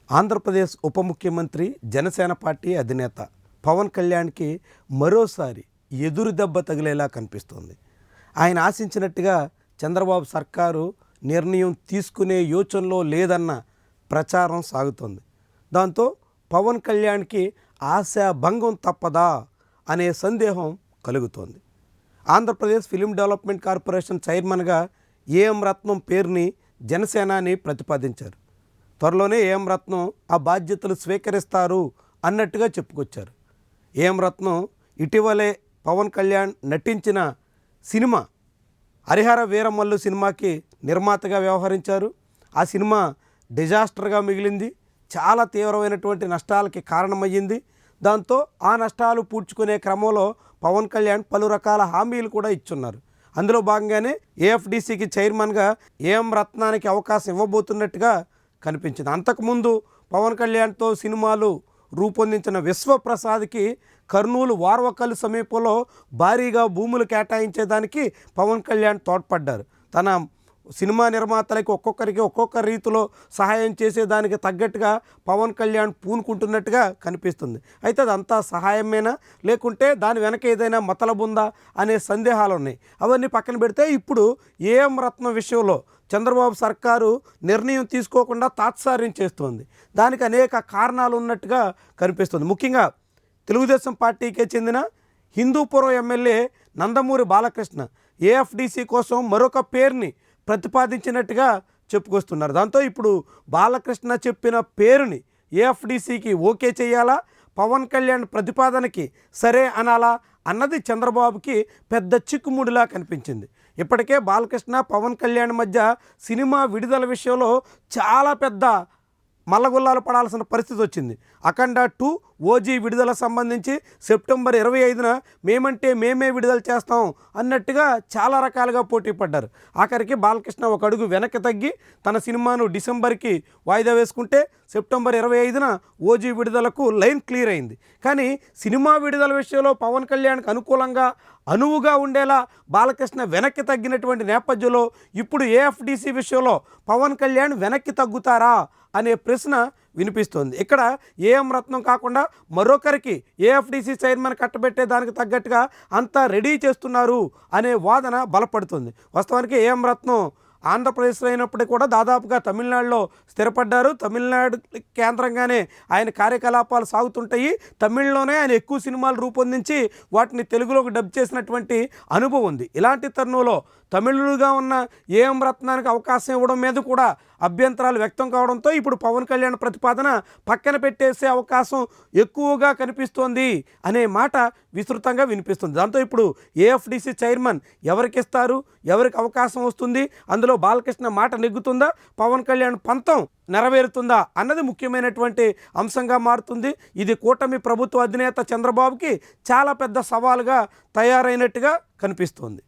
ఆంధ్రప్రదేశ్ ఉప ముఖ్యమంత్రి జనసేన పార్టీ అధినేత పవన్ కళ్యాణ్కి మరోసారి ఎదురు దెబ్బ తగిలేలా కనిపిస్తోంది. ఆయన ఆశించినట్టుగా చంద్రబాబు సర్కారు నిర్ణయం తీసుకునే యోచనలో లేదన్న ప్రచారం సాగుతోంది. దాంతో పవన్ కళ్యాణ్కి ఆశాభంగం తప్పదా అనే సందేహం కలుగుతోంది. ఆంధ్రప్రదేశ్ ఫిలిం డెవలప్మెంట్ కార్పొరేషన్ చైర్మన్గా ఏఎం రత్నం పేరుని జనసేనాని ప్రతిపాదించారు. త్వరలోనే ఏఎం రత్నం ఆ బాధ్యతలు స్వీకరిస్తారు అన్నట్టుగా చెప్పుకొచ్చారు. ఏఎం రత్నం ఇటీవలే పవన్ కళ్యాణ్ నటించిన సినిమా హరిహర వీరమల్లు సినిమాకి నిర్మాతగా వ్యవహరించారు. ఆ సినిమా డిజాస్టర్గా మిగిలింది, చాలా తీవ్రమైనటువంటి నష్టాలకి కారణమయ్యింది. దాంతో ఆ నష్టాలు పూడ్చుకునే క్రమంలో పవన్ కళ్యాణ్ పలు రకాల హామీలు కూడా ఇచ్చున్నారు. అందులో భాగంగానే ఏఎఫ్డిసికి చైర్మన్గా ఏఎం రత్నానికి అవకాశం ఇవ్వబోతున్నట్టుగా కనిపించింది. అంతకుముందు పవన్ కళ్యాణ్తో సినిమాలు రూపొందించిన విశ్వప్రసాద్కి కర్నూలు వార్వకల్ సమీపంలో భారీగా భూములు కేటాయించేదానికి పవన్ కళ్యాణ్ తోడ్పడ్డారు. తన సినిమా నిర్మాతలకి ఒక్కొక్కరికి ఒక్కొక్క రీతిలో సహాయం చేసేదానికి తగ్గట్టుగా పవన్ కళ్యాణ్ పూనుకుంటున్నట్టుగా కనిపిస్తుంది. అయితే అదంతా సహాయమేనా, లేకుంటే దాని వెనక ఏదైనా మతలబుందా అనే సందేహాలు ఉన్నాయి. అవన్నీ పక్కన పెడితే ఇప్పుడు ఏఎం రత్నం విషయంలో చంద్రబాబు సర్కారు నిర్ణయం తీసుకోకుండా తాత్సార్యం చేస్తోంది. దానికి అనేక కారణాలు ఉన్నట్టుగా కనిపిస్తుంది. ముఖ్యంగా తెలుగుదేశం పార్టీకే చెందిన హిందూపురం ఎమ్మెల్యే నందమూరి బాలకృష్ణ ఏఎఫ్డిసి కోసం మరొక పేరుని ప్రతిపాదించినట్టుగా చెప్పుకొస్తున్నారు. దాంతో ఇప్పుడు బాలకృష్ణ చెప్పిన పేరుని ఏఎఫ్డిసికి ఓకే చేయాలా, పవన్ కళ్యాణ్ ప్రతిపాదనకి సరే అనాలా అన్నది చంద్రబాబుకి పెద్ద చిక్కుముడిలా కనిపించింది. ఇప్పటికే బాలకృష్ణ పవన్ కళ్యాణ్ మధ్య సినిమా విడుదల విషయంలో చాలా పెద్ద మల్లగుల్లాలు పడాల్సిన పరిస్థితి వచ్చింది. అఖండ 2 ఓజీ విడుదల సంబంధించి సెప్టెంబర్ 25న మేమంటే మేమే విడుదల చేస్తాం అన్నట్టుగా చాలా రకాలుగా పోటీ పడ్డారు. ఆఖరికి బాలకృష్ణ ఒక అడుగు వెనక్కి తగ్గి తన సినిమాను డిసెంబర్కి వాయిదా వేసుకుంటే సెప్టెంబర్ 25న ఓజీ విడుదలకు లైన్ క్లియర్ అయింది. కానీ సినిమా విడుదల విషయంలో పవన్ కళ్యాణ్కి అనుకూలంగా అనువుగా ఉండేలా బాలకృష్ణ వెనక్కి తగ్గినటువంటి నేపథ్యంలో ఇప్పుడు ఏఎఫ్డిసి విషయంలో పవన్ కళ్యాణ్ వెనక్కి తగ్గుతారా అనే ప్రశ్న వినిపిస్తోంది. ఇక్కడ ఏఎం రత్నం కాకుండా మరొకరికి ఏఎఫ్డిసి చైర్మన్ కట్టబెట్టే దానికి తగ్గట్టుగా అంతా రెడీ చేస్తున్నారు అనే వాదన బలపడుతుంది. వాస్తవానికి ఏఎం రత్నం ఆంధ్రప్రదేశ్లో అయినప్పటికీ కూడా దాదాపుగా తమిళనాడులో స్థిరపడ్డారు. తమిళనాడు కేంద్రంగానే ఆయన కార్యకలాపాలు సాగుతుంటాయి. తమిళ్లోనే ఆయన ఎక్కువ సినిమాలు రూపొందించి వాటిని తెలుగులోకి డబ్ చేసినటువంటి అనుభవం ఉంది. ఇలాంటి తరుణంలో తమిళుడుగా ఉన్న ఏఎం రత్నానికి అవకాశం ఇవ్వడం మీద కూడా అభ్యంతరాలు వ్యక్తం కావడంతో ఇప్పుడు పవన్ కళ్యాణ్ ప్రతిపాదన పక్కన పెట్టేసే అవకాశం ఎక్కువగా కనిపిస్తోంది అనే మాట విస్తృతంగా వినిపిస్తుంది. దాంతో ఇప్పుడు ఏఎఫ్డిసి చైర్మన్ ఎవరికి ఇస్తారు, ఎవరికి అవకాశం వస్తుంది, అందులో బాలకృష్ణ మాట నెగ్గుతుందా, పవన్ కళ్యాణ్ పంతం నెరవేరుతుందా అన్నది ముఖ్యమైనటువంటి అంశంగా మారుతుంది. ఇది కూటమి ప్రభుత్వ అధినేత చంద్రబాబుకి చాలా పెద్ద సవాలుగా తయారైనట్టుగా కనిపిస్తోంది.